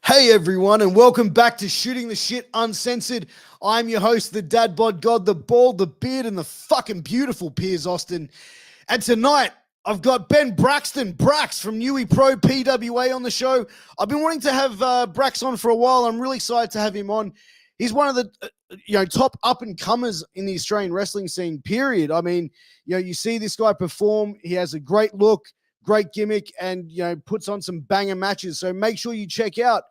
Hey everyone, and welcome back to Shooting the Shit Uncensored. I'm your host, the dad bod god, the bald, the beard, and the fucking beautiful Piers Austin. And tonight, I've got Ben Braxton, Brax from Newy Pro PWA on the show. I've been wanting to have Brax on for a while. I'm really excited to have him on. He's one of the top up and comers in the Australian wrestling scene. Period. I mean, you see this guy perform. He has a great look, great gimmick, and puts on some banger matches. So make sure you check out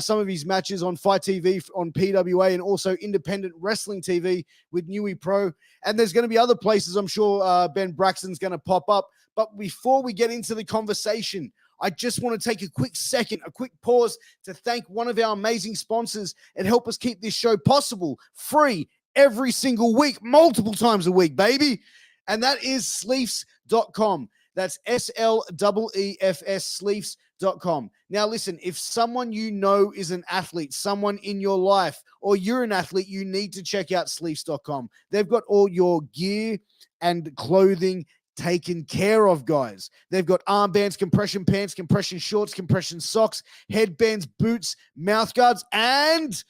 some of his matches on Fight TV on PWA and also Independent Wrestling TV with Newy Pro. And there's going to be other places I'm sure Ben Braxton's going to pop up. But before we get into the conversation, I just want to take a quick second, a quick pause to thank one of our amazing sponsors and help us keep this show possible, free every single week, multiple times a week, baby. And that is Sleefs.com. That's SLEEFS, Sleefs.com. Now, listen, if someone you know is an athlete, someone in your life, or you're an athlete, you need to check out Sleefs.com. They've got all your gear and clothing taken care of, guys. They've got armbands, compression pants, compression shorts, compression socks, headbands, boots, mouth guards, and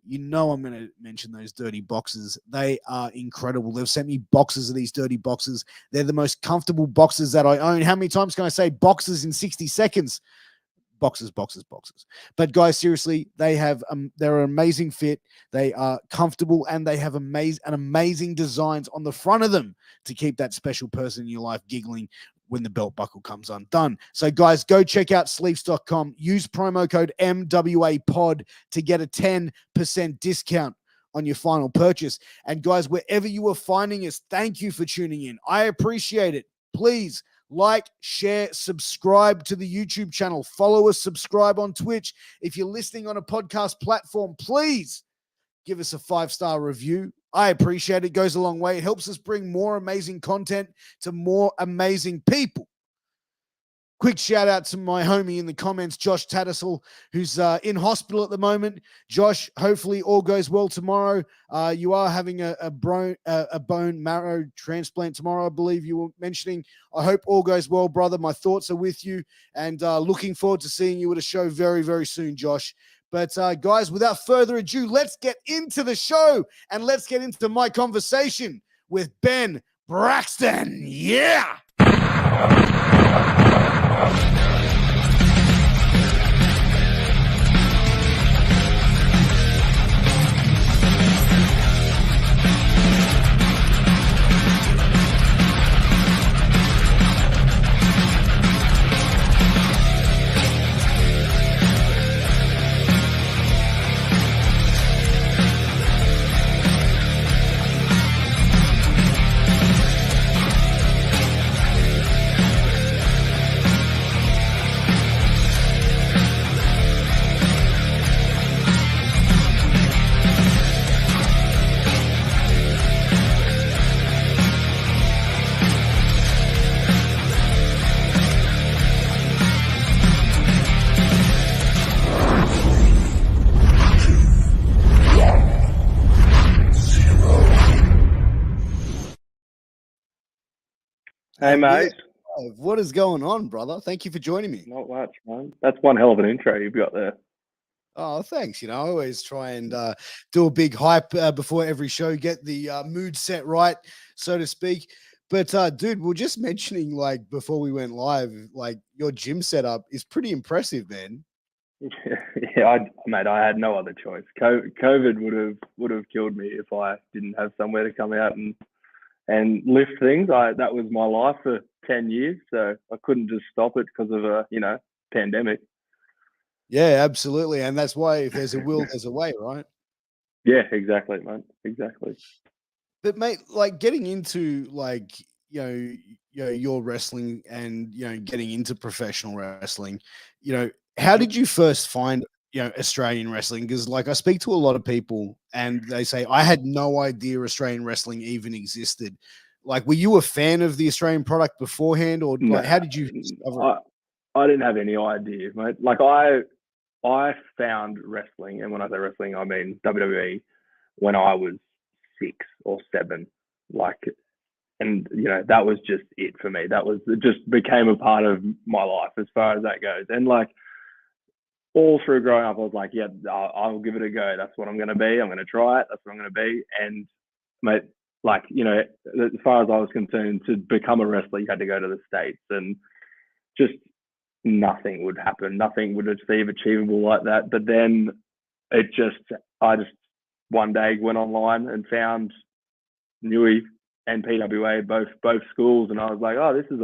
I'm going to mention those dirty boxes. They are incredible. They've sent me boxes of these dirty boxes. They're the most comfortable boxes that I own. How many times can I say boxes in 60 seconds? Boxes. But guys, seriously, they're an amazing fit. They are comfortable and they have amazing designs on the front of them to keep that special person in your life giggling when the belt buckle comes undone. So guys, go check out sleeps.com. Use promo code MWAPOD to get a 10% discount on your final purchase. And guys, wherever you are finding us, thank you for tuning in. I appreciate it. Please like, share, subscribe to the YouTube channel. Follow us, subscribe on Twitch. If you're listening on a podcast platform, please give us a 5-star review. I appreciate it. It goes a long way. It helps us bring more amazing content to more amazing people. Quick shout out to my homie in the comments, Josh Tattersall, who's in hospital at the moment. Josh, hopefully all goes well tomorrow. You are having a bone marrow transplant tomorrow, I believe you were mentioning. I hope all goes well, brother. My thoughts are with you and looking forward to seeing you at a show very, very soon, Josh. But guys, without further ado, let's get into the show and let's get into my conversation with Ben Braxton. Yeah! Hey, mate. What is going on, brother? Thank you for joining me. Not much, man. That's one hell of an intro you've got there. Oh, thanks. I always try and do a big hype before every show, get the mood set right, so to speak. But, dude, we're just mentioning, before we went live, your gym setup is pretty impressive, man. Yeah, mate, I had no other choice. COVID would have killed me if I didn't have somewhere to come out and lift things. That was my life for 10 years, so I couldn't just stop it because of a pandemic. Yeah, absolutely. And that's why if there's a will, there's a way, right? Yeah, exactly, mate. Exactly. But mate, getting into your wrestling and getting into professional wrestling, how did you first find Australian wrestling? Because I speak to a lot of people and they say I had no idea Australian wrestling even existed. Were you a fan of the Australian product beforehand, or how did you discover it? I didn't have any idea, mate. I found wrestling, and when I say wrestling, I mean WWE, when I was 6 or 7. And that was just it for me. It just became a part of my life as far as that goes. And all through growing up, I was like, yeah, I'll give it a go. That's what I'm going to be. I'm going to try it. That's what I'm going to be. And mate, like, you know, as far as I was concerned, to become a wrestler, you had to go to the States, and just nothing would happen. Nothing would seem achievable like that. But then I just one day went online and found Newy and PWA, both schools, and I was like, oh, this is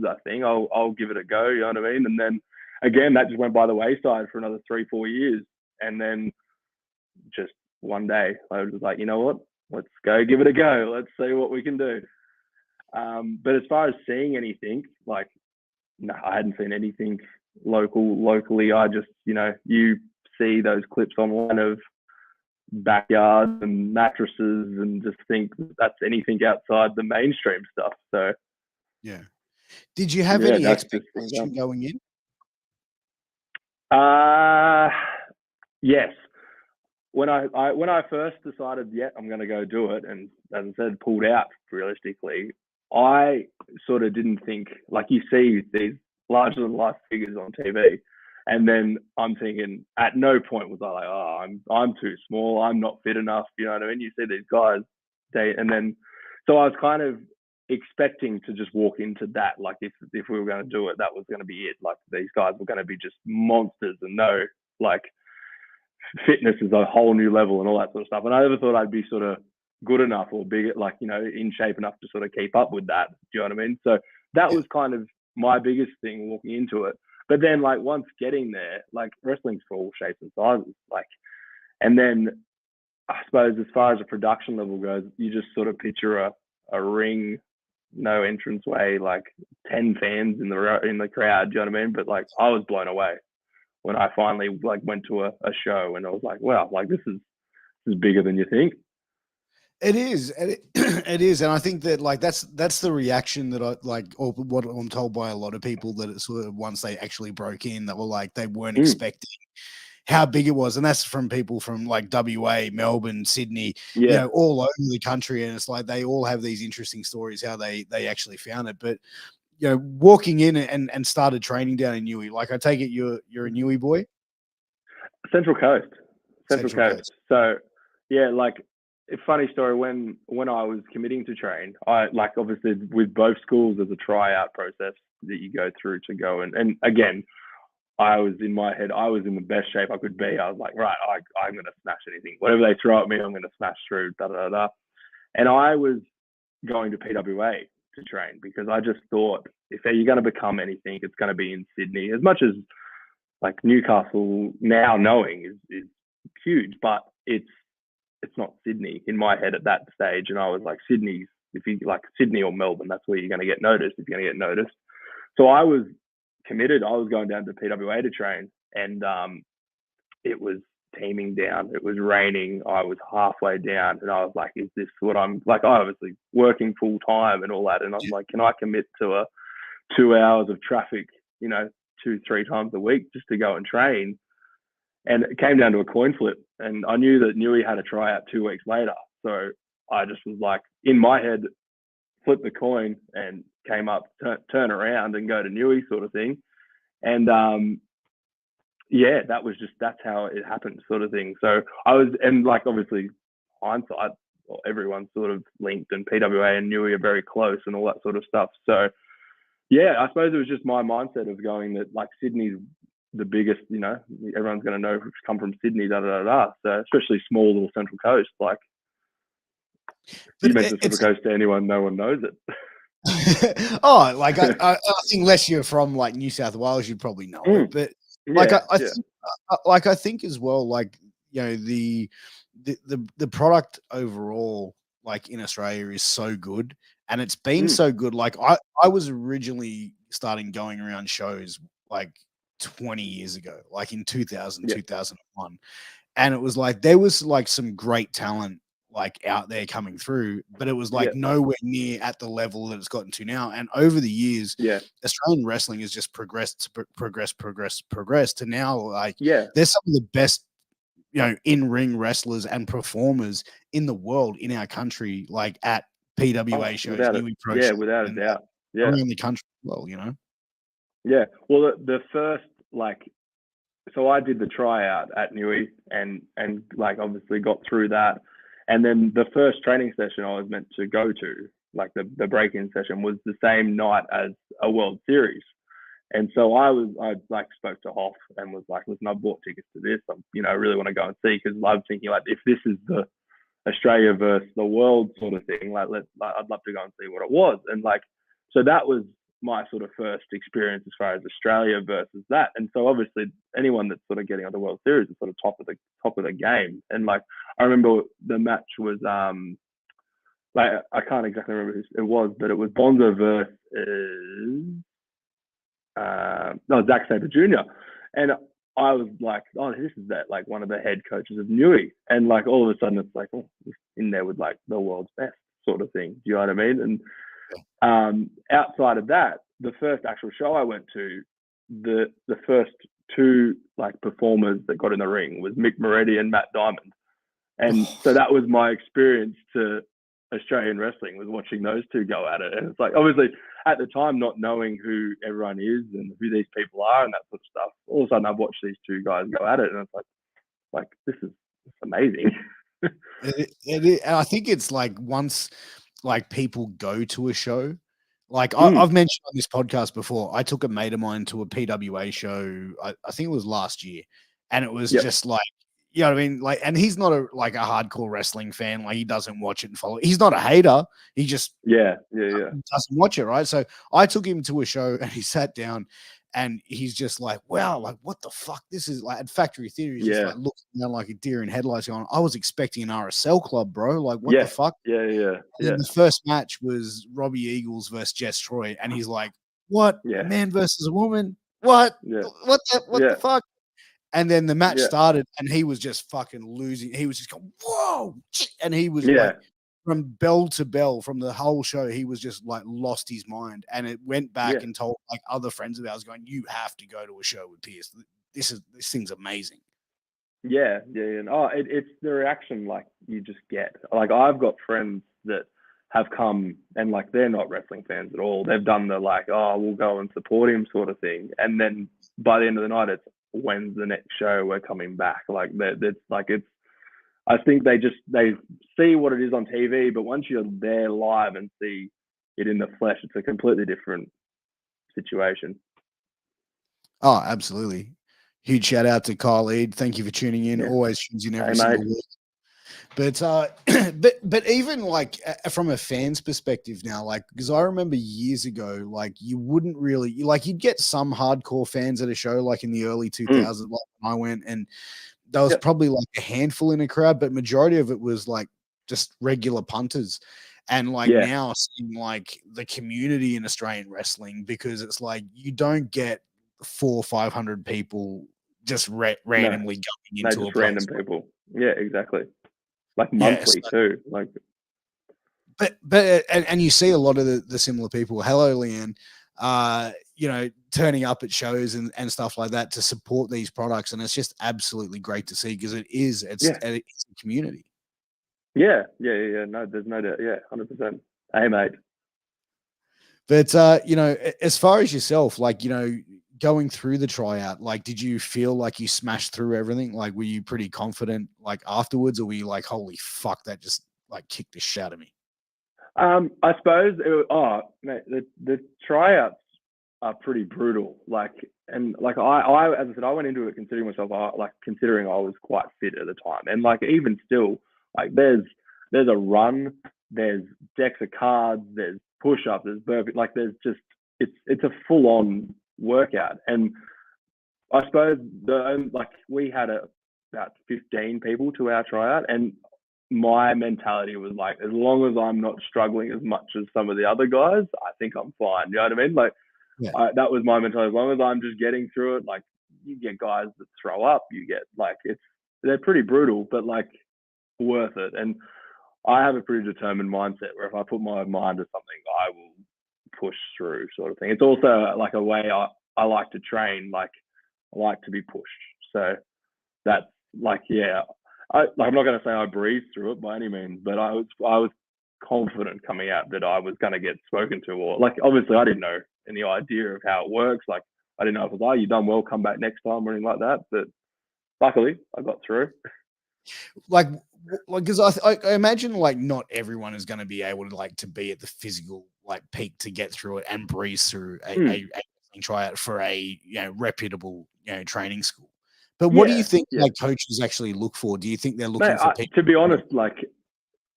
a thing. I'll give it a go. You know what I mean? And then again, that just went by the wayside for another 3-4 years, and then just one day I was like, you know what? Let's go give it a go. Let's see what we can do. But as far as seeing anything, like, no, I hadn't seen anything locally. I just, you know, you see those clips online of backyards and mattresses and just think that's anything outside the mainstream stuff. So yeah. Did you have any expectation going in? Yes. When I first decided, yeah, I'm going to go do it, and as I said, pulled out realistically, I sort of didn't think, like, you see these larger than life figures on TV, and then I'm thinking, at no point was I like, oh, I'm too small, I'm not fit enough, you know what I mean? You see these guys, so I was kind of expecting to just walk into that, like, if we were going to do it, that was going to be it. Like, these guys were going to be just monsters, and no, like, fitness is a whole new level and all that sort of stuff. And I never thought I'd be sort of good enough or big, like, you know, in shape enough to sort of keep up with that. Do you know what I mean? So that was kind of my biggest thing walking into it. But then, like, once getting there, like, wrestling's for all shapes and sizes, like, and then I suppose as far as a production level goes, you just sort of picture a ring, no entranceway, like 10 fans in the crowd. Do you know what I mean? But, like, I was blown away when I finally, like, went to a show, and I was like, wow, like, this is bigger than you think. It is. It is. And I think that, like, that's the reaction that I like, or what I'm told by a lot of people, that it's sort of, once they actually broke in, that were like, they weren't expecting how big it was. And that's from people from, like, WA, Melbourne, Sydney, you know, all over the country. And it's like, they all have these interesting stories, how they actually found it. But, you know, walking in and started training down in Newy, like, I take it you're a Newy boy? Central Coast. So yeah, like, a funny story, when I was committing to train, I, like, obviously with both schools, there's a tryout process that you go through to go, and again, I was, in my head, I was in the best shape I could be. I was like, right, I'm going to smash anything. Whatever they throw at me, I'm going to smash through, da, da, da. And I was going to PWA to train because I just thought, if you're going to become anything, it's going to be in Sydney. As much as, like, Newcastle now knowing is huge, but it's not Sydney in my head at that stage. And I was like, Sydney or Melbourne, that's where you're going to get noticed if you're going to get noticed. So I was committed. I was going down to PWA to train, and it was teaming down. It was raining. I was halfway down, and I was like, is this what I'm like? I obviously working full time and all that, and I'm like, can I commit to 2 hours of traffic, you know, 2-3 times a week just to go and train? And it came down to a coin flip, and I knew that Newy had a tryout 2 weeks later. So I just was like, in my head, flip the coin and came up, turn around and go to Newy, sort of thing. And yeah, that's how it happened, sort of thing. So I was, and, like, obviously hindsight, everyone's sort of linked, and PWA and Newy are very close and all that sort of stuff. So yeah, I suppose it was just my mindset of going that, like, Sydney's the biggest, you know, everyone's going to know who's come from Sydney, da, da, da, da. So especially small little Central Coast, like, you mention Central Coast to anyone, no one knows it. Oh, like, I think unless you're from, like, New South Wales, you'd probably know it. But, like, I think as well, like, you know, the product overall, like, in Australia is so good, and it's been so good. Like, I was originally starting going around shows, like, 20 years ago, like in 2000, 2001. And it was like, there was, like, some great talent, like, out there coming through, but it was, like, nowhere near at the level that it's gotten to now. And over the years, Australian wrestling has just progressed to now, like, there's some of the best, you know, in-ring wrestlers and performers in the world in our country, like, at PWA shows, Newy Pro shows, without a doubt, around the country as well, you know. Yeah, well, the first, like, so I did the tryout at Newy and like obviously got through that. And then the first training session I was meant to go to, like the break-in session, was the same night as a World Series. And so I like spoke to Hoff and was like, listen, I bought tickets to this. I really want to go and see, because I'm thinking like, if this is the Australia versus the world sort of thing, I'd love to go and see what it was. And like, so that was my sort of first experience as far as Australia versus that. And so obviously anyone that's sort of getting on the World Series is sort of top of the game. And like, I remember the match was like, I can't exactly remember who it was, but it was Bonzo versus Zack Sabre Jr. And I was like, oh, this is that, like, one of the head coaches of Newy. And like, all of a sudden it's like, oh, he's in there with like the world's best sort of thing. Do you know what I mean? And outside of that, the first actual show I went to, the first two like performers that got in the ring was Mick Moretti and Matt Diamond. And so that was my experience to Australian wrestling, was watching those two go at it. And it's like, obviously at the time, not knowing who everyone is and who these people are and that sort of stuff, all of a sudden I've watched these two guys go at it, and it's like this is amazing. And I think it's like, once like people go to a show, like I've mentioned on this podcast before, I took a mate of mine to a PWA show, I think it was last year, and it was just like, you know what I mean? Like, and he's not a hardcore wrestling fan. Like, he doesn't watch it and follow. He's not a hater. He just doesn't watch it, right? So I took him to a show, and he sat down, and he's just like, wow, like, what the fuck? This is like, at Factory Theater, he's just like looking down like a deer in headlights going, I was expecting an RSL club, bro. Like, what the fuck? And the first match was Robbie Eagles versus Jess Troy, and he's like, what? A man versus a woman? What? What the fuck? And then the match started, and he was just fucking losing. He was just going, whoa! And he was like, from bell to bell, from the whole show, he was just like lost his mind. And it went back and told like other friends of ours, going, you have to go to a show with Piers. This thing's amazing. And it's the reaction like you just get. Like, I've got friends that have come, and like, they're not wrestling fans at all. They've done the like, oh, we'll go and support him sort of thing. And then by the end of the night, it's, when's the next show, we're coming back. Like, I think they see what it is on TV, but once you're there live and see it in the flesh, it's a completely different situation. Oh, absolutely. Huge shout out to Kyle Eade. Thank you for tuning in. Always tunes in every single week. But but even like from a fan's perspective now, like, because I remember years ago, like, you wouldn't really, like, you'd get some hardcore fans at a show, like in the early 2000s, like when I went, and there was probably like a handful in a crowd, but majority of it was like just regular punters. And like now seeing like the community in Australian wrestling, because it's like you don't get 400 or 500 people just randomly going into a place. Random people. Yeah, exactly. Like monthly too. Like, but and you see a lot of the similar people. Hello, Leanne. You know, turning up at shows and stuff like that to support these products, and it's just absolutely great to see, because it's a community. No, there's no doubt. 100%. Hey, mate. But you know, as far as yourself, like, you know, going through the tryout, like, did you feel like you smashed through everything? Like, were you pretty confident like afterwards, or were you like, holy fuck, that just like kicked the shit out of me? I suppose mate, the tryouts are pretty brutal. Like, and like I as I said, I went into it considering myself considering I was quite fit at the time, and like, even still, like, there's a run, there's decks of cards, there's push-ups, there's burpee, like, there's just, it's a full-on workout. And I suppose we had about 15 people to our tryout, and my mentality was like, as long as I'm not struggling as much as some of the other guys, I think I'm fine. You know what I mean? Like, that was my mentality. As long as I'm just getting through it, like, you get guys that throw up, you get like, they're pretty brutal, but like, worth it. And I have a pretty determined mindset where if I put my mind to something, I will push through, sort of thing. It's also like a way I like to train. Like, I like to be pushed. So that's like, I'm not going to say I breezed through it by any means, but I was confident coming out that I was going to get spoken to, or like, obviously I didn't know any idea of how it works. Like, I didn't know if it was, you done well, come back next time or anything like that. But luckily, I got through. Like, because I imagine like not everyone is going to be able to like to be at the physical like peak to get through it and breeze through a wrestling tryout for a reputable training school. But what do you think like coaches actually look for? Do you think they're looking for people? To be honest, like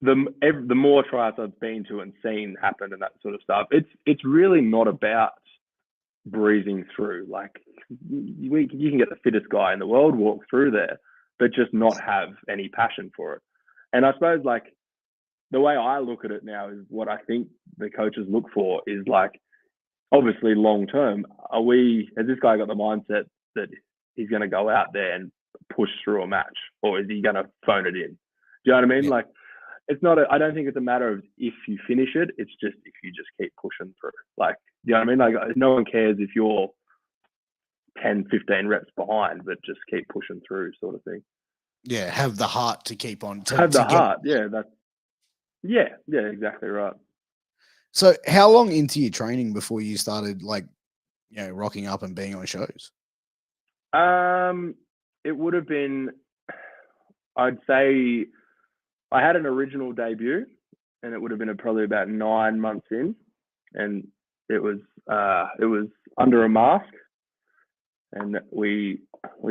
the more tryouts I've been to and seen happen and that sort of stuff, it's really not about breezing through. Like you can get the fittest guy in the world walk through there, but just not have any passion for it. And I suppose like the way I look at it now is what I think the coaches look for is like, obviously long term, has this guy got the mindset that he's going to go out there and push through a match, or is he going to phone it in? Do you know what I mean? Yeah. Like, it's not, I don't think it's a matter of if you finish it, it's just if you just keep pushing through. Like, you know what I mean? Like, no one cares if you're 10, 15 reps behind, but just keep pushing through sort of thing. Yeah, have the heart to keep on. Heart, yeah, exactly right. So how long into your training before you started like, rocking up and being on shows? It would have been, I'd say I had an original debut and it would have been probably about 9 months in, and it was under a mask, and we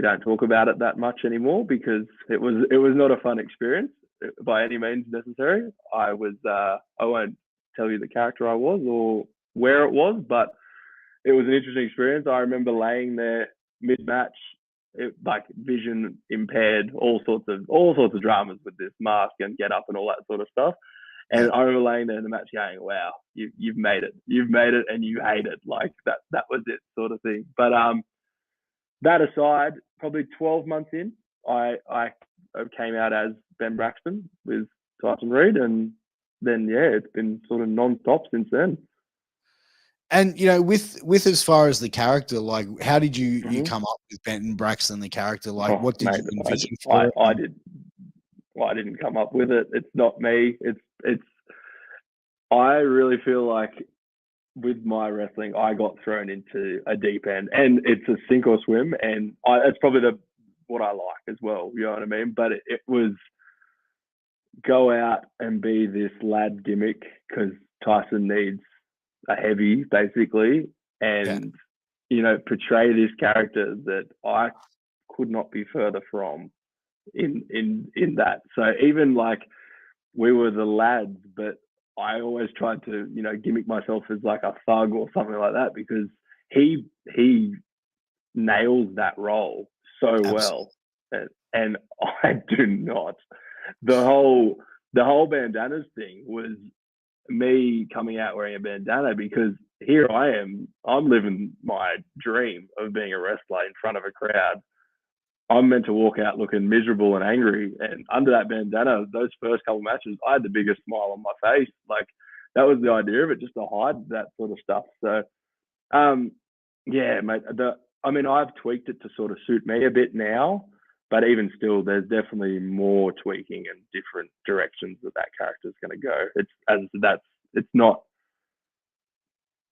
don't talk about it that much anymore because it was not a fun experience by any means necessary. I won't tell you the character I was or where it was, but it was an interesting experience. I remember laying there mid-match, like vision impaired, all sorts of dramas with this mask and get up and all that sort of stuff. And I remember laying there in the match going, wow, you've made it and you hate it. Like that was it sort of thing. But that aside, probably 12 months in, I came out as Ben Braxton with Tyson Reed, and then it's been sort of non-stop since then. And with as far as the character, like how did you come up with Ben Braxton, the character? Like what did you envision for it? I didn't come up with it. It's not me. It's I really feel like with my wrestling, I got thrown into a deep end, and it's a sink or swim, and it's probably what I like as well. You know what I mean? But it was go out and be this lad gimmick because Tyson needs a heavy, basically, and portray this character that I could not be further from in that. So even like we were the lads, but I always tried to gimmick myself as like a thug or something like that because he nails that role so well, and I do not. The whole bandanas thing was me coming out wearing a bandana because here I am, I'm living my dream of being a wrestler in front of a crowd. I'm meant to walk out looking miserable and angry, and under that bandana, those first couple matches, I had the biggest smile on my face. Like that was the idea of it, just to hide that sort of stuff. So, mate. I've tweaked it to sort of suit me a bit now, but even still, there's definitely more tweaking and different directions that character is going to go. It's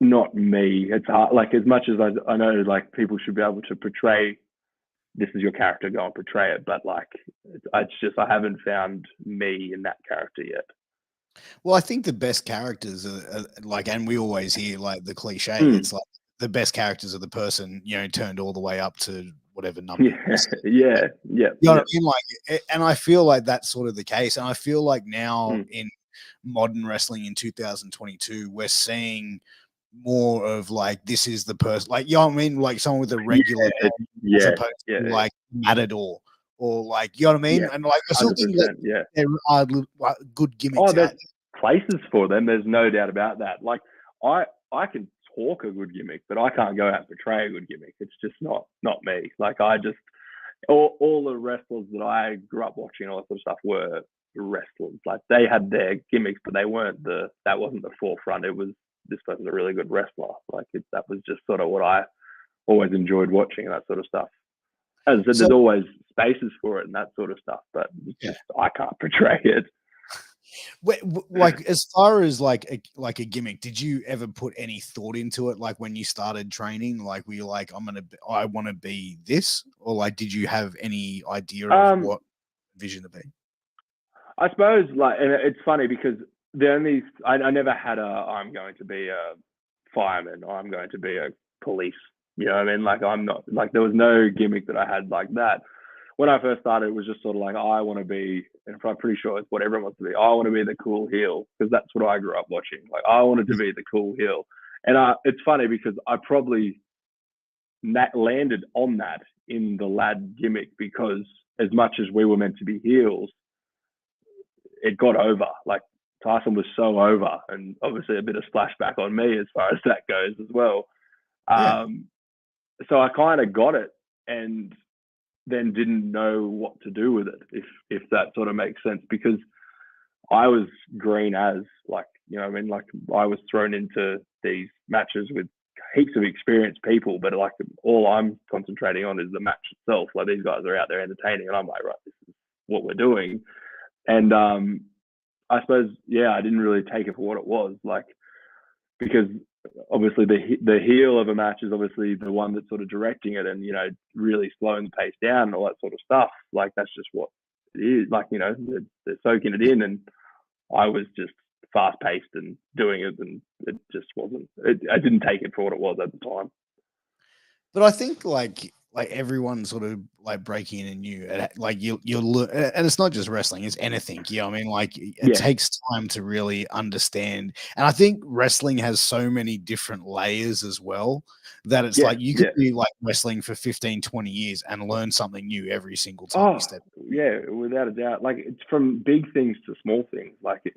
not me. It's hard. Like as much as I know, like people should be able to portray. This is your character, go and portray it. But like, it's just I haven't found me in that character yet. Well, I think the best characters are like, and we always hear like the cliche. It's like the best characters are the person turned all the way up to whatever number. Yeah. You know what I mean? Like, and I feel like that's sort of the case. And I feel like now in modern wrestling in 2022, we're seeing more of like this is the person, like I mean, like someone with a regular as opposed to like Matador or like you know what I mean, and like I still think that there are good gimmicks. There's places for them. There's no doubt about that. Like I can talk a good gimmick, but I can't go out and portray a good gimmick. It's just not me. Like I just all the wrestlers that I grew up watching, all that sort of stuff were wrestlers. Like they had their gimmicks, but they weren't that wasn't the forefront. It was this person's a really good wrestler. Like that was just sort of what I always enjoyed watching, that sort of stuff. As I said, there's always spaces for it and that sort of stuff, but just I can't portray it. Like as far as like a gimmick, did you ever put any thought into it? Like when you started training, like were you like, I want to be this, or like did you have any idea of Um, what vision to be? I suppose like, and it's funny because I never had I'm going to be a fireman or I'm going to be a police. You know what I mean? Like I'm not like there was no gimmick that I had like that. When I first started, it was just sort of like I want to be, and I'm pretty sure it's what everyone wants to be. I want to be the cool heel because that's what I grew up watching. Like I wanted to be the cool heel, and it's funny because I probably landed on that in the lad gimmick because as much as we were meant to be heels, it got over. Like Tyson was so over, and obviously a bit of splashback on me as far as that goes as well. Yeah. So I kind of got it, and then didn't know what to do with it, if that sort of makes sense, because I was green as like, you know what I mean? Like I was thrown into these matches with heaps of experienced people, but like all I'm concentrating on is the match itself. Like these guys are out there entertaining, and I'm like, right, this is what we're doing. And I suppose, yeah, I didn't really take it for what it was, like because obviously the heel of a match is obviously the one that's sort of directing it and really slowing the pace down and all that sort of stuff. Like that's just what it is. Like they're soaking it in, and I was just fast paced and doing it, and it just wasn't. I didn't take it for what it was at the time. But I think like everyone sort of like breaking in and new, like you'll look, and it's not just wrestling, it's anything. You know what I mean? Like it Yeah, takes time to really understand. And I think wrestling has so many different layers as well that it's yeah, like you could yeah. be like wrestling for 15, 20 years and learn something new every single time you Oh, step. yeah, without a doubt. Like it's from big things to small things. Like if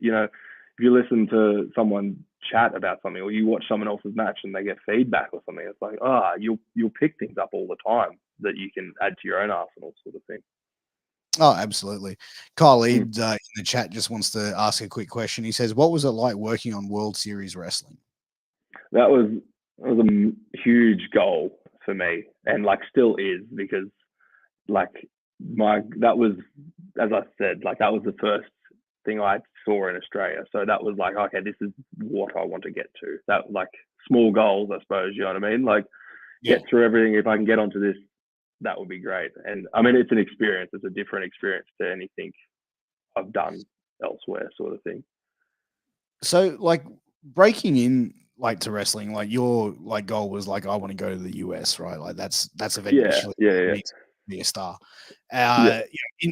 you listen to someone chat about something, or you watch someone else's match and they get feedback or something, it's like, you'll pick things up all the time that you can add to your own arsenal, sort of thing. Oh, absolutely. Kyle Mm. Ead in the chat just wants to ask a quick question. He says, "What was it like working on World Series wrestling?" That was a huge goal for me, and like still is, because like that was, as I said, like that was the first thing I saw in Australia. So that was like, okay, this is what I want to get to. That like small goals, I suppose. You know what I mean? Like Yeah. get through everything. If I can get onto this, that would be great. And I mean, it's an experience. It's a different experience to anything I've done elsewhere, sort of thing. So like breaking in like to wrestling, like your like goal was like I want to go to the US, right? Like that's Yeah, eventually yeah, yeah, me to be a star. yeah.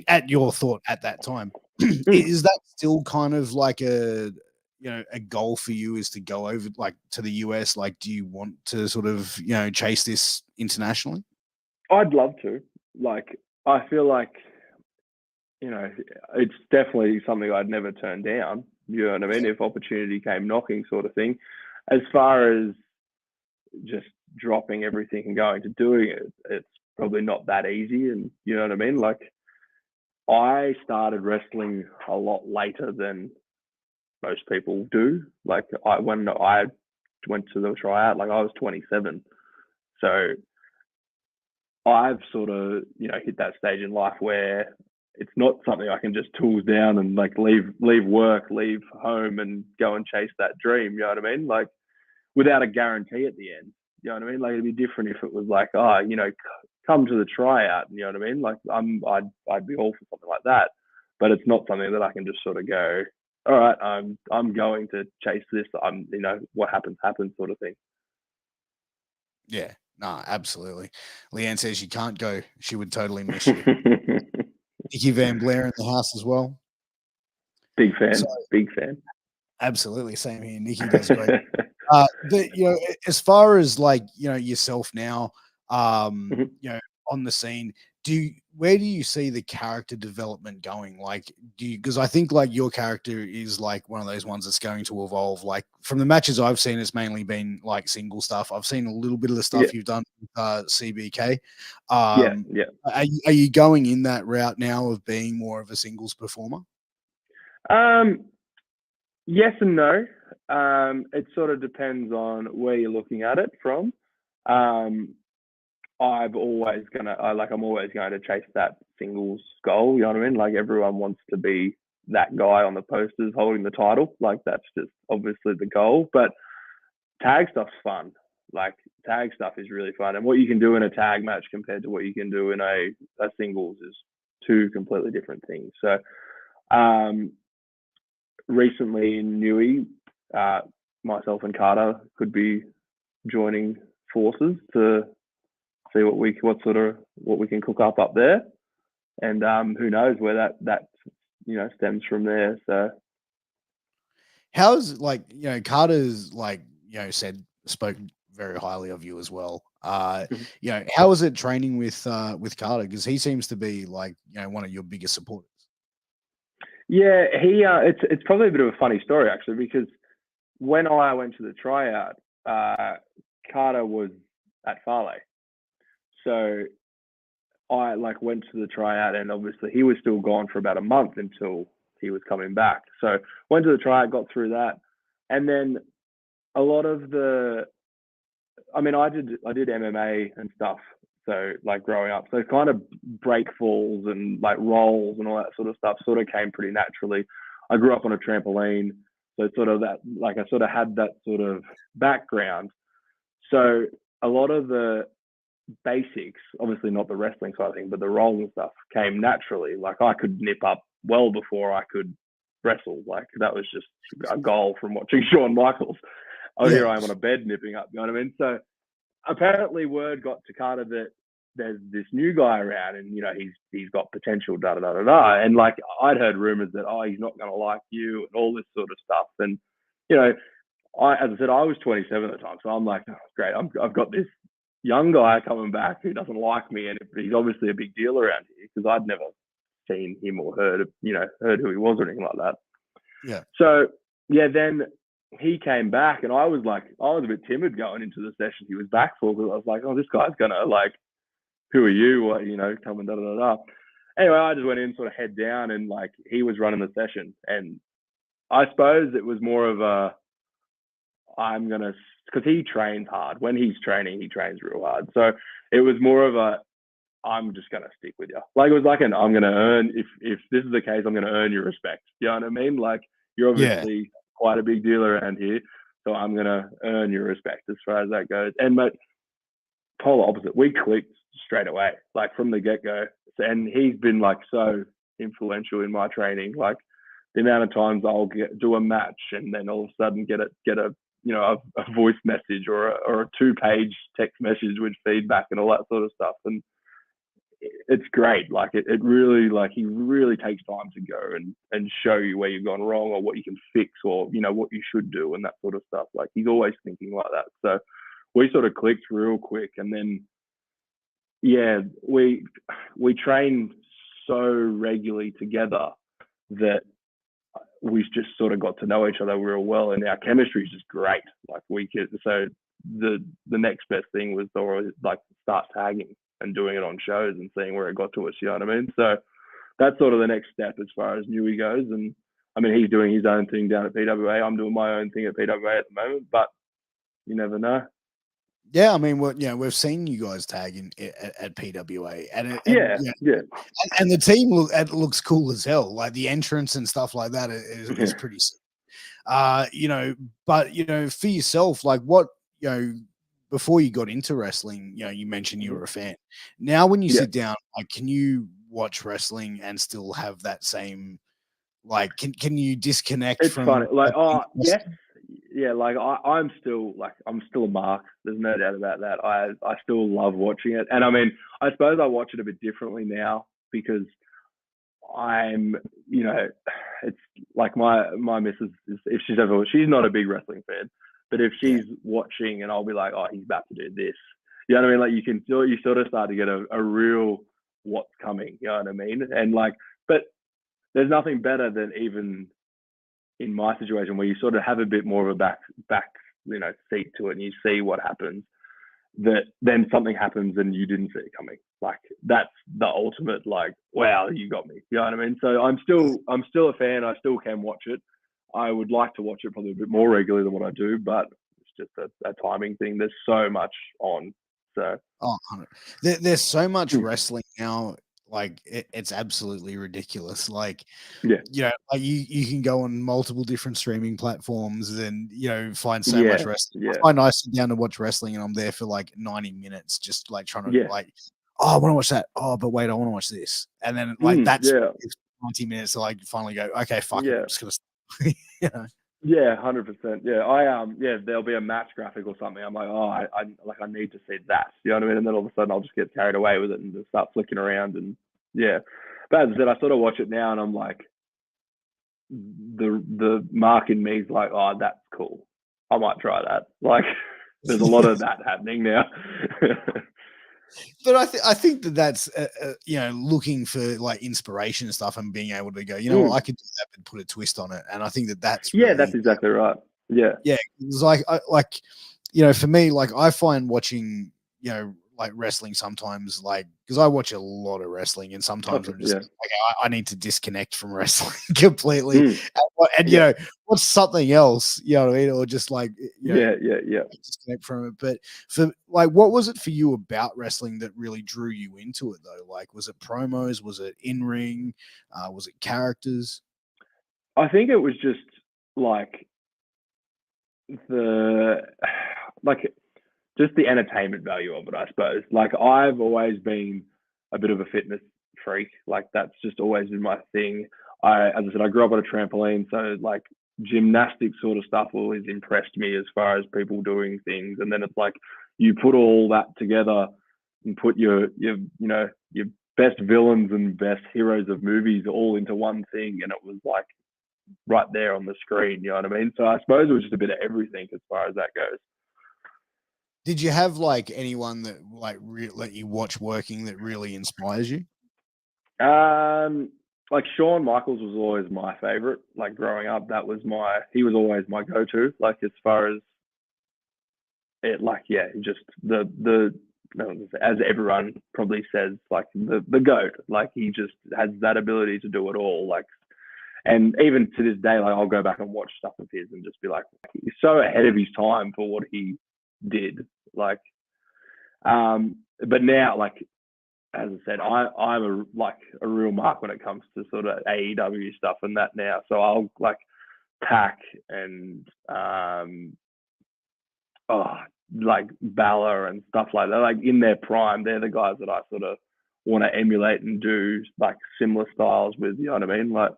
At your thought at that time, Mm. is that still kind of like a goal for you is to go over like to the US? Like, do you want to sort of chase this internationally? I'd love to. Like, I feel like it's definitely something I'd never turn down. You know what I mean? If opportunity came knocking, sort of thing. As far as just dropping everything and going to doing it, it's probably not that easy. And you know what I mean? Like, I started wrestling a lot later than most people do. Like, when I went to the tryout, like I was 27. So I've sort of, hit that stage in life where it's not something I can just tools down and like leave work, leave home and go and chase that dream. You know what I mean? Like without a guarantee at the end. You know what I mean? Like it'd be different if it was like, come to the tryout. You know what I mean? Like I'd be all for something like that. But it's not something that I can just sort of go, all right, I'm going to chase this. What happens happens, sort of thing. Yeah, no, absolutely. Leanne says you can't go. She would totally miss you. Nikki Van Blair in the house as well. Big So fan. Big fan. absolutely, same here. Nikki does great. But as far as like yourself now, on the scene, where do you see the character development going? Like, because I think like your character is like one of those ones that's going to evolve. Like from the matches I've seen, it's mainly been like single stuff. I've seen a little bit of the Yeah, stuff you've done with CBK. yeah, yeah. Are you going in that route now of being more of a singles performer? Yes and no. It sort of depends on where you're looking at it from. Um, I'm always going to chase that singles goal. You know what I mean? Like everyone wants to be that guy on the posters holding the title. Like that's just obviously the goal. But tag stuff's fun. Like tag stuff is really fun. And what you can do in a tag match compared to what you can do in a singles is two completely different things. So recently in Newy, myself and Carter could be joining forces to see what we can cook up there, and who knows where that stems from there. So how's Carter's spoken very highly of you as well. How is it training with Carter, because he seems to be one of your biggest supporters? Yeah, he it's probably a bit of a funny story actually, because when I went to the tryout, Carter was at Farley. So I went to the tryout, and obviously he was still gone for about a month until he was coming back. So went to the tryout, got through that, and then a lot of I did MMA and stuff. So growing up, so kind of break falls and rolls and all that sort of stuff sort of came pretty naturally. I grew up on a trampoline, so sort of that I sort of had that sort of background. So a lot of the basics, obviously not the wrestling side of things, but the rolls and stuff came naturally. I could nip up well before I could wrestle. That was just a goal from watching Shawn Michaels. Here I am on a bed nipping up, you know what I mean? So apparently word got to Carter that there's this new guy around, and he's got potential, da da da da da. And I'd heard rumors that he's not going to like you and all this sort of stuff. And as I said, I was 27 at the time, so I'm like, oh, great, I've got this young guy coming back who doesn't like me, and he's obviously a big deal around here, because I'd never seen him or heard who he was or anything like that. Yeah. So then he came back, and I was a bit timid going into the session he was back for, because I was like, oh, this guy's gonna who are you? What, coming da da da da. Anyway, I just went in sort of head down, and he was running the session, and I suppose it was more of a because he trains hard. When he's training, he trains real hard. So it was more of a, I'm just going to stick with you. It was I'm going to earn, if this is the case, I'm going to earn your respect. You know what I mean? You're obviously quite a big deal around here, so I'm going to earn your respect as far as that goes. And mate, polar opposite, we clicked straight away, from the get-go. And he's been so influential in my training. The amount of times I'll do a match, and then all of a sudden get a voice message or a 2-page text message with feedback and all that sort of stuff. And it's great. It really, he really takes time to go and show you where you've gone wrong, or what you can fix, or, what you should do, and that sort of stuff. He's always thinking like that. So we sort of clicked real quick. And then, we train so regularly together that we just sort of got to know each other real well, and our chemistry is just great. So the next best thing was to start tagging and doing it on shows and seeing where it got to us, you know what I mean? So that's sort of the next step as far as Newy goes. And he's doing his own thing down at PWA. I'm doing my own thing at PWA at the moment, but you never know. Yeah, we've seen you guys tagging at PWA, and the team looks cool as hell. The entrance and stuff like that is pretty sick. But for yourself, what before you got into wrestling, you mentioned you were a fan. Now, when you sit down, can you watch wrestling and still have that same can you disconnect it's from? Funny. Yes. Yeah, I'm still a mark. There's no doubt about that. I still love watching it, and I suppose I watch it a bit differently now, because I'm, it's my missus is, if she's not a big wrestling fan, but if she's watching, and I'll be like, oh, he's about to do this. You know what I mean? You sort of start to get a real what's coming. You know what I mean? And but there's nothing better than, even in my situation, where you sort of have a bit more of a back seat to it, and you see what happens, that then something happens and you didn't see it coming. That's the ultimate, wow, you got me. You know what I mean? So I'm still a fan. I still can watch it. I would like to watch it probably a bit more regularly than what I do, but it's just a timing thing. There's so much on. So there's so much wrestling now, like it's absolutely ridiculous. Like, Yeah. you know, like you can go on multiple different streaming platforms and, you know, find so much wrestling. I find I sit down to watch wrestling and I'm there for like 90 minutes just like trying to like, oh, I want to watch that. Oh, but wait, I want to watch this. And then like that's 90 minutes to like finally go, okay, fuck it, I'm just gonna stop. You know? Yeah, 100%. Yeah, there'll be a match graphic or something. I'm like, oh, I need to see that. You know what I mean? And then all of a sudden, I'll just get carried away with it and just start flicking around. And yeah, but as I said, I sort of watch it now, and I'm like, the mark in me is like, oh, that's cool. I might try that. Like, there's a lot of that happening now. But I think that's you know, looking for like inspiration and stuff and being able to go, you know what, I could do that but put a twist on it. And I think that's really, that's exactly right. Yeah, it's like you know, for me, like I find watching, you know, like wrestling sometimes, like because I watch a lot of wrestling and sometimes I'm just like, I need to disconnect from wrestling completely and you know, what's something else, you know what I mean, or just like, you know, disconnect from it. But for like, what was it for you about wrestling that really drew you into it though? Like, was it promos? Was it in ring? Was it characters? I think it was just like the just the entertainment value of it, I suppose. Like I've always been a bit of a fitness freak. Like that's just always been my thing. As I said, I grew up on a trampoline, so like gymnastic sort of stuff always impressed me as far as people doing things. And then it's like you put all that together and put your you know, your best villains and best heroes of movies all into one thing, and it was like right there on the screen. You know what I mean? So I suppose it was just a bit of everything as far as that goes. Did you have like anyone that like let you watch working that really inspires you? Like Shawn Michaels was always my favorite. Like growing up, he was always my go-to. Like as far as it, like just the as everyone probably says, like the goat. Like he just has that ability to do it all. Like, and even to this day, like I'll go back and watch stuff of his and just be like, he's so ahead of his time for what he did. Like, but now, like as I said, I'm a real mark when it comes to sort of AEW stuff and that now. So I'll like Pac and like Balor and stuff like that. Like in their prime, they're the guys that I sort of want to emulate and do like similar styles with. You know what I mean? Like,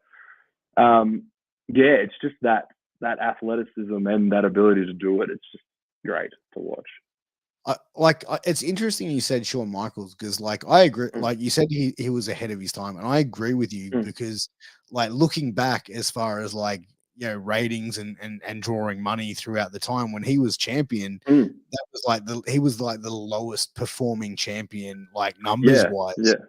it's just that athleticism and that ability to do it. It's just great to watch. It's interesting you said Shawn Michaels because like I agree, like you said he was ahead of his time, and I agree with you because like looking back as far as like, you know, ratings and drawing money throughout the time when he was champion, that was like he was like the lowest performing champion like numbers wise for the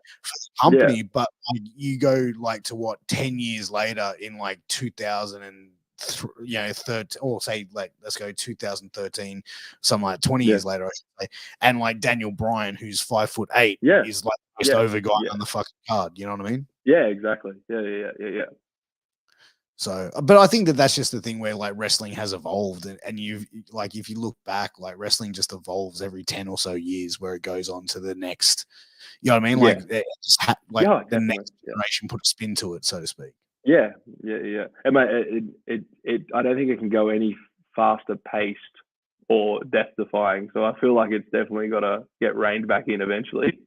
company. But like, you go like to what 10 years later in like 2000 and you know, or say like let's go 2013, something like 20 years later, I should say, and like Daniel Bryan, who's 5'8", is like the most over guy on the fucking card. You know what I mean? Yeah, exactly. Yeah. So, but I think that's just the thing where like wrestling has evolved, and you've like if you look back, like wrestling just evolves every 10 or so years, where it goes on to the next. You know what I mean? Like, the next generation put a spin to it, so to speak. Yeah. And I don't think it can go any faster paced or death defying. So I feel like it's definitely got to get reined back in eventually.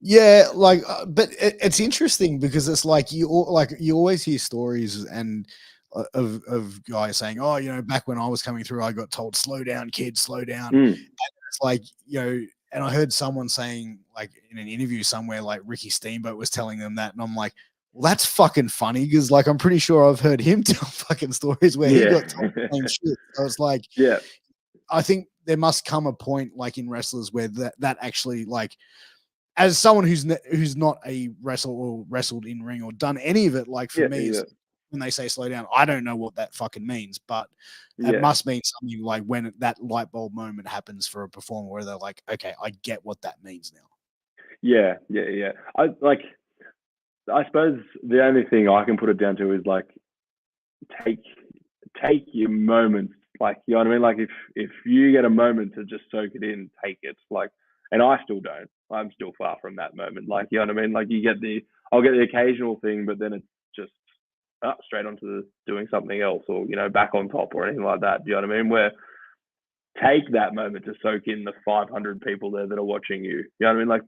Yeah, like, but it's interesting because it's like you always hear stories and of guys saying, oh, you know, back when I was coming through, I got told, slow down, kid, slow down. And it's like, you know, and I heard someone saying like in an interview somewhere, like Ricky Steamboat was telling them that, and I'm like, well, that's fucking funny because like I'm pretty sure I've heard him tell fucking stories where he got told the same shit. So it's like, I think there must come a point like in wrestlers where that actually, like, as someone who's not a wrestler or wrestled in ring or done any of it, like for me, when they say slow down, I don't know what that fucking means, but it must mean something like when that light bulb moment happens for a performer where they're like, okay, I get what that means now. Yeah. I suppose the only thing I can put it down to is like take your moments. Like, you know what I mean? Like if you get a moment to just soak it in, take it. Like, and I still don't. I'm still far from that moment. Like, you know what I mean? Like, I'll get the occasional thing, but then it's just straight onto doing something else, or, you know, back on top or anything like that. Do you know what I mean? Where take that moment to soak in the 500 people there that are watching you. You know what I mean? Like,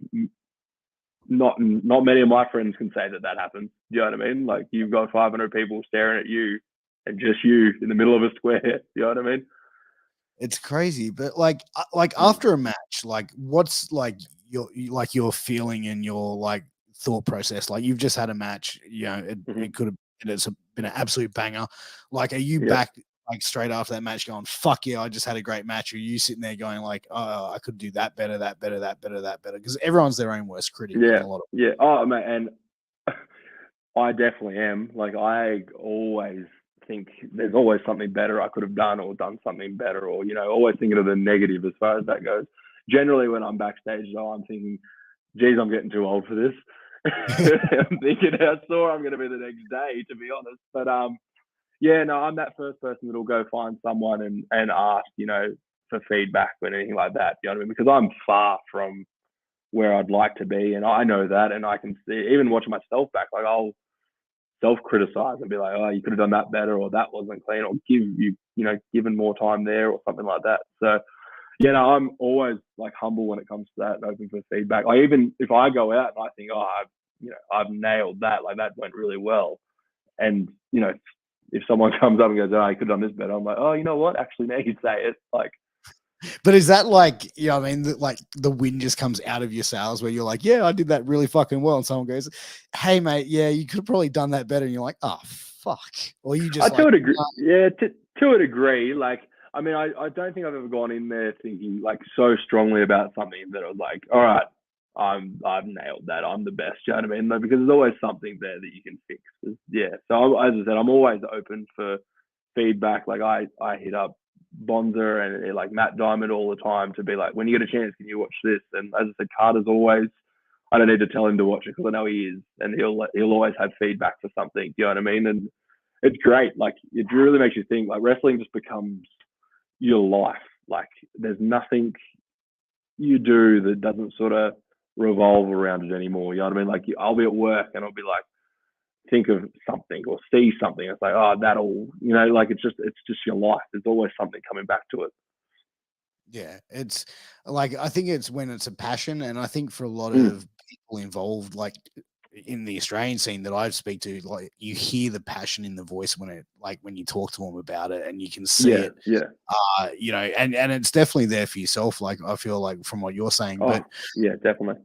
not many of my friends can say that happens. Do you know what I mean? Like, you've got 500 people staring at you, and just you in the middle of a square. You know what I mean? It's crazy, but like after a match, like what's like your feeling and your like thought process? Like you've just had a match, you know, it could have been an absolute banger. Like, are you back like straight after that match going, fuck yeah, I just had a great match? Or are you sitting there going like, oh, I could do that better, that better, that better, that better? Because everyone's their own worst critic. Yeah, a lot of yeah. Oh, man, and I definitely am. Like, I always think there's always something better I could have done, or done something better, or, you know, always thinking of the negative as far as that goes. Generally, when I'm backstage, though, I'm thinking, geez, I'm getting too old for this. I'm thinking how sore I'm going to be the next day, to be honest. But yeah, no, I'm that first person that'll go find someone and ask, you know, for feedback or anything like that. You know what I mean? Because I'm far from where I'd like to be, and I know that, and I can see, even watching myself back, like, I'll self-criticize and be like, oh, you could have done that better, or that wasn't clean, or given more time there, or something like that. So yeah, no, I'm always like humble when it comes to that, and open for feedback. Like, even if I go out and I think, oh, I've nailed that, like that went really well, and, you know, if someone comes up and goes, oh, you could have done this better, I'm like, oh, you know what? Actually, now you say it, like. But is that like, you know, I mean, like the wind just comes out of your sails where you're like, yeah, I did that really fucking well. And someone goes, hey, mate, yeah, you could have probably done that better. And you're like, oh, fuck. Or you just to a degree, yeah, to a degree. Like, I mean, I don't think I've ever gone in there thinking like so strongly about something that I was like, all right, I've nailed that. I'm the best. You know what I mean? Like, because there's always something there that you can fix. Yeah. So as I said, I'm always open for feedback. Like, I hit up Bonza and like Matt Diamond all the time to be like, when you get a chance, can you watch this? And as I said, Carter's always, I don't need to tell him to watch it because I know he is, and he'll always have feedback for something. You know what I mean? And it's great. Like, it really makes you think. Like, wrestling just becomes your life. Like, there's nothing you do that doesn't sort of revolve around it anymore. You know what I mean? Like, I'll be at work and I'll be like, think of something or see something. It's like, oh, that'll, you know, like, it's just your life. There's always something coming back to it. Yeah, it's like, I think it's when it's a passion, and I think for a lot of people involved, like in the Australian scene that I speak to, like, you hear the passion in the voice when you talk to them about it, and you can see it. Yeah. You know, and it's definitely there for yourself. Like, I feel like from what you're saying, but yeah, definitely.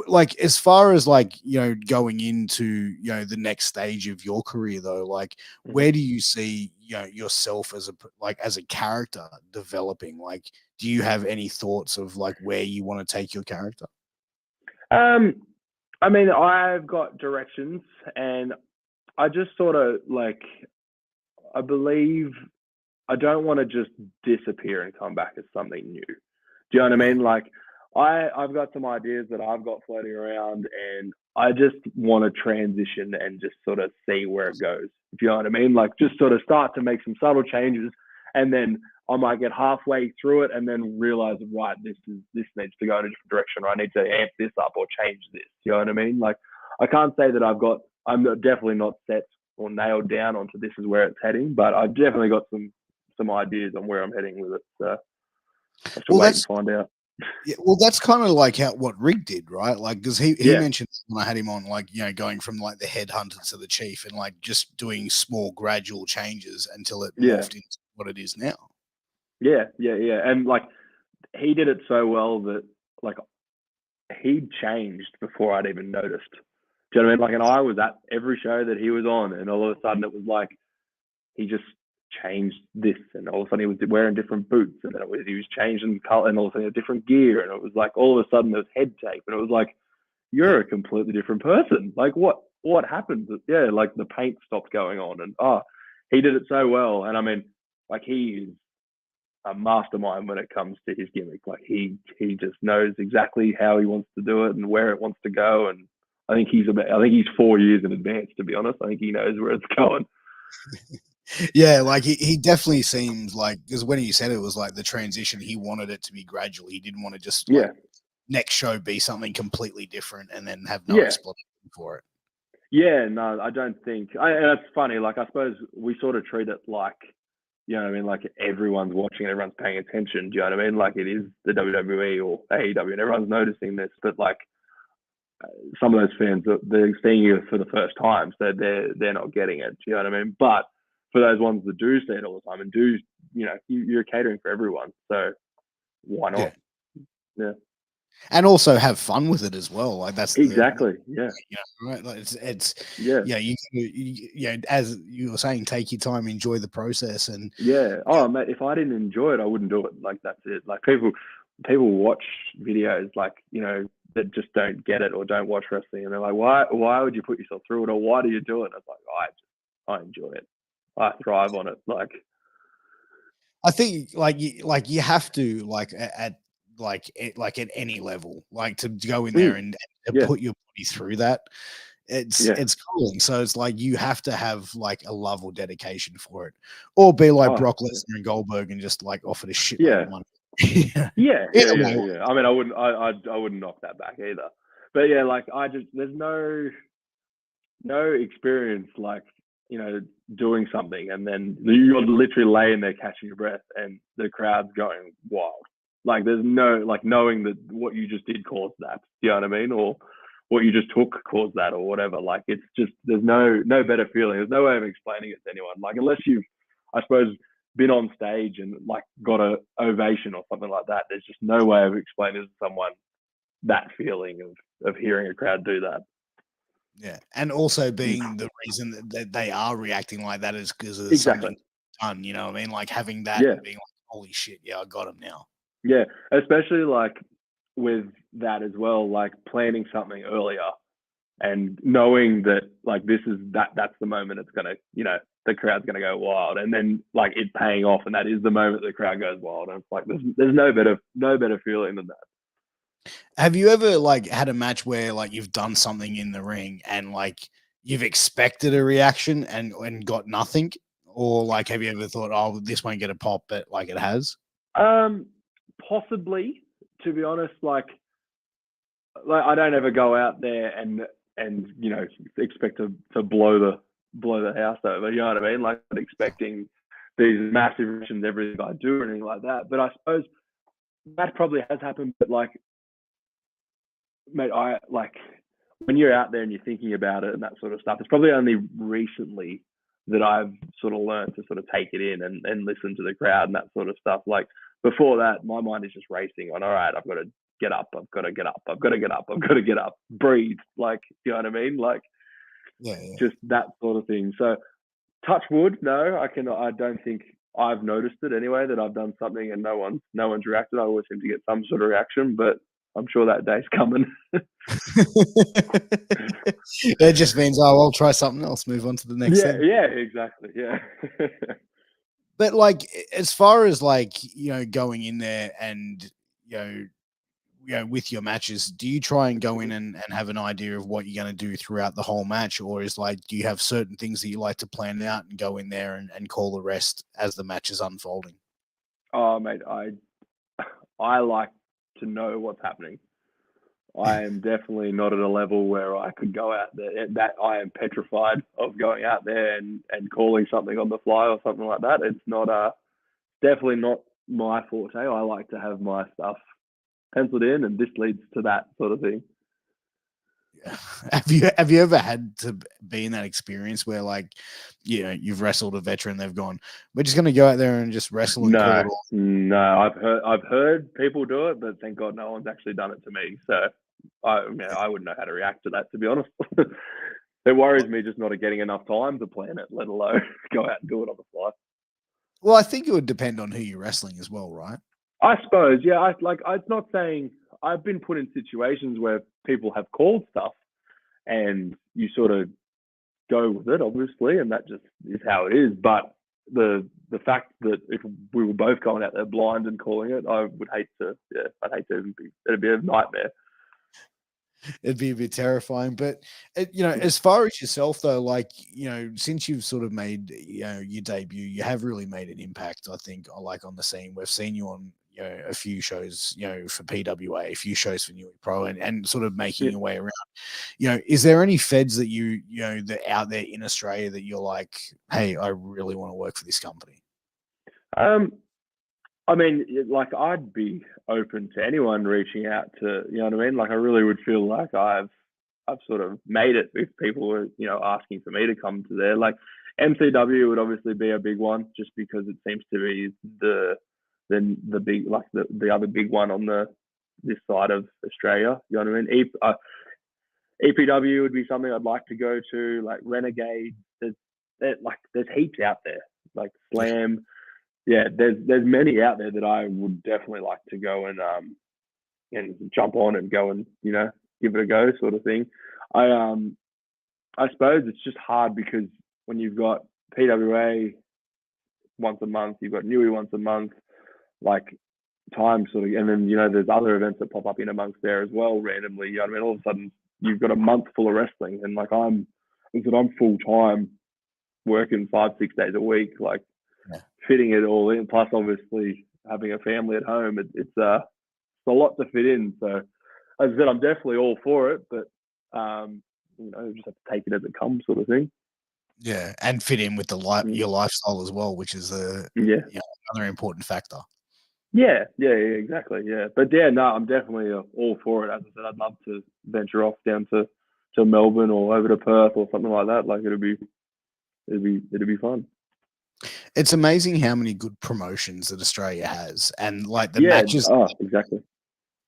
Like, as far as like, you know, going into, you know, the next stage of your career though, like where do you see, you know, yourself as a character developing? Like, do you have any thoughts of like where you want to take your character? I mean, I've got directions, and I just sort of like, I believe I don't want to just disappear and come back as something new. Do you know what I mean? Like, I've got some ideas that I've got floating around, and I just want to transition and just sort of see where it goes. If you know what I mean? Like, just sort of start to make some subtle changes, and then I might get halfway through it and then realize, right, this needs to go in a different direction, or I need to amp this up or change this. You know what I mean? Like, I can't say that I'm definitely not set or nailed down onto this is where it's heading, but I've definitely got some ideas on where I'm heading with it. So I have to wait and find out. Yeah, well, that's kind of like what Rick did, right? Like, because he mentioned when I had him on, like, you know, going from like the headhunter to the chief, and like just doing small gradual changes until it morphed into what it is now. Yeah. And like, he did it so well that like he changed before I'd even noticed. Do you know what I mean? Like, and I was at every show that he was on, and all of a sudden it was like he just changed this, and all of a sudden he was wearing different boots, and then he was changing color, and all of a sudden a different gear, and it was like all of a sudden there was head tape, and it was like, you're a completely different person. Like, what happened? Yeah, like the paint stopped going on, and he did it so well. And I mean, like, he is a mastermind when it comes to his gimmick. Like, he just knows exactly how he wants to do it and where it wants to go. And I think he's 4 years in advance, to be honest. I think he knows where it's going. Yeah, like he definitely seems like, because when he said it was like the transition, he wanted it to be gradual. He didn't want to just next show be something completely different and then have no Yeah. explanation for it. Yeah, no, I don't think. And it's funny. Like, I suppose we sort of treat it like, you know what I mean? Like, everyone's watching, everyone's paying attention. Do you know what I mean? Like, it is the WWE or AEW, and everyone's noticing this. But like, some of those fans, they're seeing you for the first time, so they're not getting it. Do you know what I mean? But for those ones that do see it all the time and do, you know, you're catering for everyone, so why not? Yeah. And also have fun with it as well. Like that's exactly. Yeah. Right. Like it's Yeah. You as you were saying, take your time, enjoy the process, and yeah. Oh, mate, if I didn't enjoy it, I wouldn't do it. Like, that's it. Like, people watch videos, like, you know, that just don't get it or don't watch wrestling, and they're like, why would you put yourself through it, or why do you do it? And it's like, I enjoy it. I thrive on it. Like, I think you have to at any level, like to go in there and yeah. put your body through that. It's cool. So it's like you have to have like a love or dedication for it, or be like Brock Lesnar and Goldberg and just like offer a shit load of money. yeah. I mean, I wouldn't knock that back either. But yeah, like, there's no experience, like, you know, doing something and then you're literally laying there catching your breath and the crowd's going wild. Like, there's no, like, knowing that what you just did caused that. Do you know what I mean? Or what you just took caused that, or whatever. Like, it's just, there's no better feeling. There's no way of explaining it to anyone. Like, unless you've, I suppose, been on stage and like got a ovation or something like that, there's just no way of explaining to someone that feeling of hearing a crowd do that. Yeah, and also being the reason that they are reacting like that is because of exactly. something done. You know what I mean? Like having that and being like, "Holy shit, yeah, I got him now." Yeah, especially like with that as well, like planning something earlier and knowing that like that's the moment it's gonna, you know, the crowd's gonna go wild, and then like it paying off, and that is the moment the crowd goes wild, and it's like there's no better feeling than that. Have you ever like had a match where like you've done something in the ring and like you've expected a reaction and got nothing, or like have you ever thought, oh, this won't get a pop, but like it has? Possibly, to be honest. Like I don't ever go out there and you know, expect to blow the house over. You know what I mean? Like, not expecting these massive reactions everything I do or anything like that. But I suppose that probably has happened. But like, mate, I like when you're out there and you're thinking about it and that sort of stuff. It's probably only recently that I've sort of learned to sort of take it in and listen to the crowd and that sort of stuff. Like, before that, my mind is just racing on, all right, I've got to get up, I've got to get up, I've got to get up, I've got to get up, breathe. Like, you know what I mean? Like, just that sort of thing. So, touch wood, no, I don't think I've noticed it anyway, that I've done something and no one's reacted. I always seem to get some sort of reaction, but I'm sure that day's coming. It just means, oh, I'll try something else, move on to the next thing. Yeah, exactly. Yeah. But like, as far as like, you know, going in there and, you know, with your matches, do you try and go in and have an idea of what you're going to do throughout the whole match? Or is like, do you have certain things that you like to plan out and go in there and call the rest as the match is unfolding? Oh, mate, I like to know what's happening. I am definitely not at a level where I could go out there, that I am petrified of going out there and calling something on the fly or something like that. It's not definitely not my forte. I like to have my stuff penciled in, and this leads to that sort of thing. Have you ever had to be in that experience where, like, you know, you've wrestled a veteran, they've gone, we're just going to go out there and just wrestle and call it off? No, I've heard people do it, but thank God no one's actually done it to me. So I wouldn't know how to react to that, to be honest. It worries me just not getting enough time to plan it, let alone go out and do it on the fly. Well, I think it would depend on who you're wrestling as well, right? I suppose, yeah. It's not saying, I've been put in situations where people have called stuff and you sort of go with it, obviously, and that just is how it is. But the fact that if we were both going out there blind and calling it, I would hate to, I'd hate to it'd be a nightmare. It'd be a bit terrifying. But, you know, as far as yourself, though, like, you know, since you've sort of made, you know, your debut, you have really made an impact, I think, like on the scene. We've seen you on, a few shows, for PWA, a few shows for Newy Pro, and sort of making your way around. Is there any feds that that out there in Australia that you're like, hey, I really want to work for this company? I mean, like, I'd be open to anyone reaching out to, you know what I mean? Like, I really would feel like I've sort of made it if people were, asking for me to come to there. Like, MCW would obviously be a big one, just because it seems to be the big, like, the other big one on this side of Australia. You know what I mean? EPW would be something I'd like to go to. Like Renegade, there's heaps out there. Like Slam. Yeah, there's many out there that I would definitely like to go and jump on and go and give it a go, sort of thing. I suppose it's just hard because when you've got PWA once a month, you've got Newy once a month, like time sort of, and then there's other events that pop up in amongst there as well randomly. You know what I mean? All of a sudden you've got a month full of wrestling, and like I'm full time working 5-6 days a week, like. Yeah. Fitting it all in, plus obviously having a family at home, it's a lot to fit in. So, as I said, I'm definitely all for it, but you just have to take it as it comes, sort of thing. Yeah, and fit in with your lifestyle as well, which is another important factor. Yeah, exactly. Yeah, but no, I'm definitely all for it. As I said, I'd love to venture off down to Melbourne or over to Perth or something like that. Like it'd be fun. It's amazing how many good promotions that Australia has, and like the matches. Oh, exactly.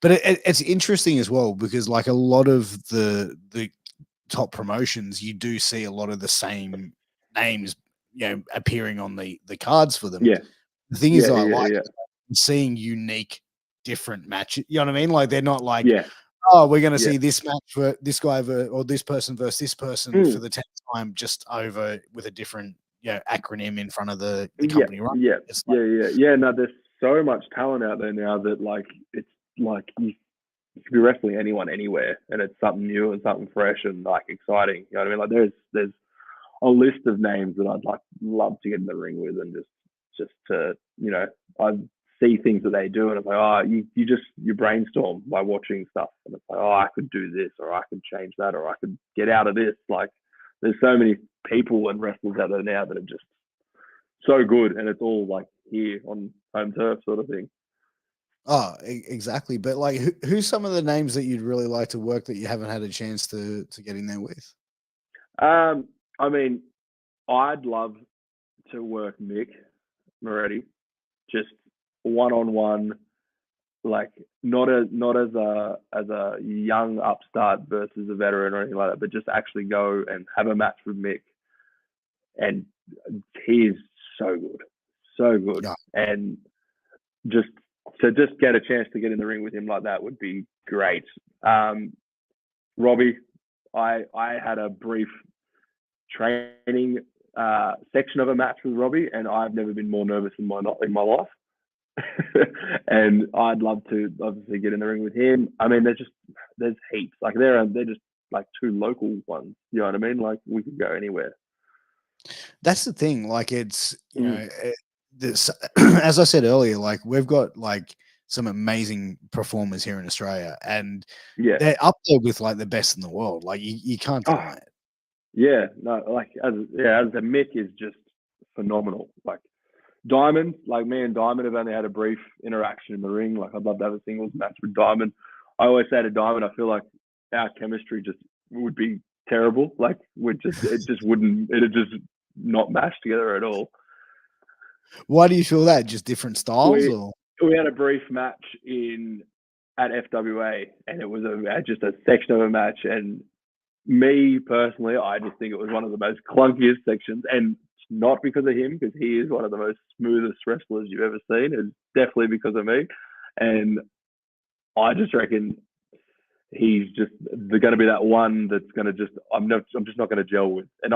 But it's interesting as well because like a lot of the top promotions, you do see a lot of the same names, appearing on the cards for them. Yeah. The thing is, I like seeing unique, different matches. You know what I mean? Like they're not like, oh, we're going to see this match for this guy or this person versus this person for the 10th time, just over with a different acronym in front of the company, right? No, there's so much talent out there now that like it's like you could be wrestling anyone anywhere, and it's something new and something fresh and like exciting. You know what I mean? Like there's a list of names that I'd love to get in the ring with, and just to I see things that they do, and it's like, oh, you brainstorm by watching stuff, and it's like, oh, I could do this, or I could change that, or I could get out of this. Like there's so many people and wrestlers out there now that are just so good, and it's all like here on home turf, sort of thing. Oh, exactly. But like, who's some of the names that you'd really like to work that you haven't had a chance to get in there with? I mean, I'd love to work Mick Moretti, just one-on-one, like not as a young upstart versus a veteran or anything like that, but just actually go and have a match with Mick. And he's so good, and just get a chance to get in the ring with him like that would be great. Robbie, I had a brief training section of a match with Robbie, and I've never been more nervous in my life. And I'd love to obviously get in the ring with him. I mean, there's heaps. Like they're just like two local ones. You know what I mean? Like we could go anywhere. That's the thing. Like it's this, as I said earlier, like we've got like some amazing performers here in Australia, and they're up there with like the best in the world. Like you can't deny it. Yeah, no, like as the Mick is just phenomenal. Like Diamond, like me and Diamond have only had a brief interaction in the ring. Like I'd love to have a singles match with Diamond. I always say to Diamond, I feel like our chemistry just would be terrible. Like it'd just not mash together at all. Why do you feel that? Just different styles, or we had a brief match at FWA, and it was just a section of a match. And me personally, I just think it was one of the most clunkiest sections, and not because of him, because he is one of the most smoothest wrestlers you've ever seen. It's definitely because of me, and I just reckon he's just going to be that one that's going to I'm just not going to gel with. And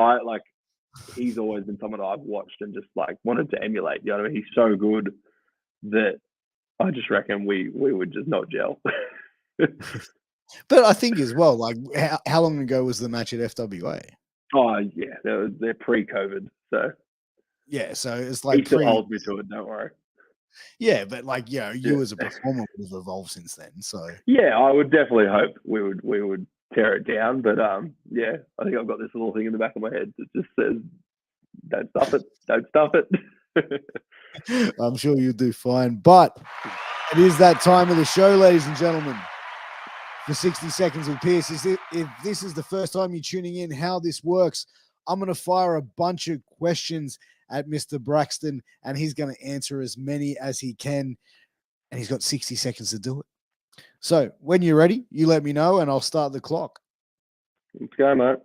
he's always been someone I've watched and just like wanted to emulate. You know what I mean? He's so good that I just reckon we would just not gel. But I think as well, like how long ago was the match at FWA? Oh yeah, they're pre-COVID, so yeah. So it's like he still holds me to it. Don't worry. Yeah, but like, you Yeah. as a performer would have evolved since then. So Yeah, I would definitely hope we would tear it down. But yeah, I think I've got this little thing in the back of my head that just says, "Don't stuff it, don't stuff it." I'm sure you'll do fine. But it is that time of the show, ladies and gentlemen. For 60 seconds with Piers. If this is the first time you're tuning in, how this works, I'm going to fire a bunch of questions at Mr. Braxton, and he's going to answer as many as he can, and he's got 60 seconds to do it. So when you're ready, you let me know, and I'll start the clock. Let's go, mate.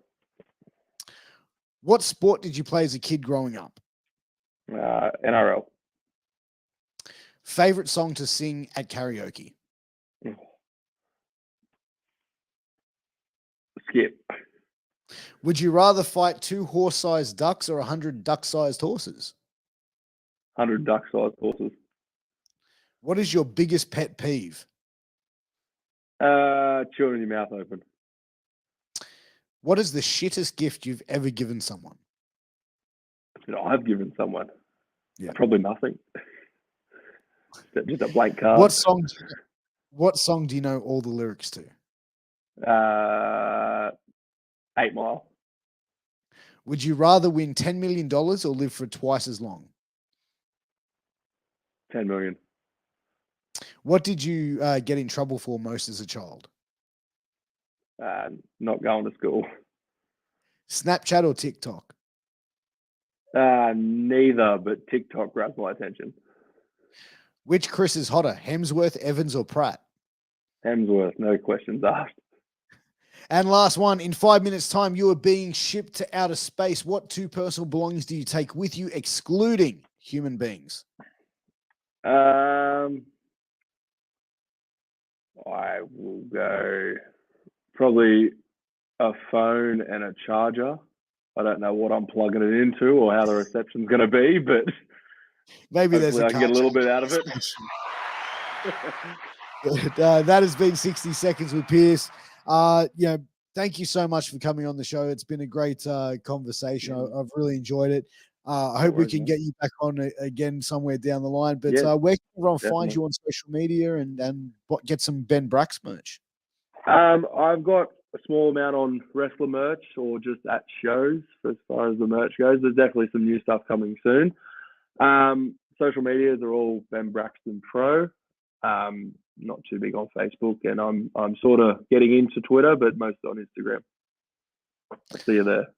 What sport did you play as a kid growing up? NRL. Favorite song to sing at karaoke? Skip. Would you rather fight 2 horse-sized ducks or 100 duck-sized horses? 100 duck-sized horses. What is your biggest pet peeve? Chewing your mouth open. What is the shittest gift you've ever given someone? That I've given someone. Yeah. Probably nothing. Just a blank card. What song do you know all the lyrics to? 8 Mile. Would you rather win $10 million or live for twice as long? 10 million. What did you get in trouble for most as a child? Not going to school. Snapchat or TikTok? Neither, but TikTok grabs my attention. Which Chris is hotter, Hemsworth, Evans, or Pratt? Hemsworth, no questions asked. And last one, in 5 minutes' time, you are being shipped to outer space. What 2 personal belongings do you take with you, excluding human beings? I will go probably a phone and a charger. I don't know what I'm plugging it into or how the reception's going to be, but maybe I can get a little bit out of it. That has been 60 seconds with Piers. Thank you so much for coming on the show. It's been a great conversation. I've really enjoyed it. I hope we can get you back on again somewhere down the line. But where can everyone find you on social media and get some Ben Brax merch? I've got a small amount on wrestler merch or just at shows as far as the merch goes. There's definitely some new stuff coming soon. Social medias are all Ben Braxton Pro. Not too big on Facebook, and I'm sort of getting into Twitter, but most on Instagram. I'll see you there.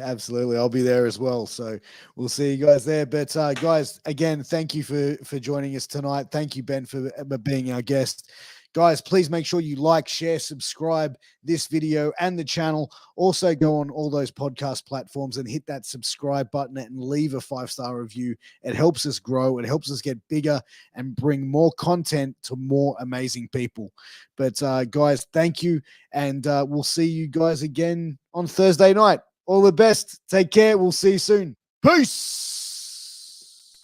Absolutely, I'll be there as well. So we'll see you guys there. But guys, again, thank you for joining us tonight. Thank you, Ben, for being our guest. Guys, please make sure you like, share, subscribe this video and the channel. Also go on all those podcast platforms and hit that subscribe button and leave a 5-star review. It helps us grow. It helps us get bigger and bring more content to more amazing people. But guys, thank you. And we'll see you guys again on Thursday night. All the best. Take care. We'll see you soon. Peace.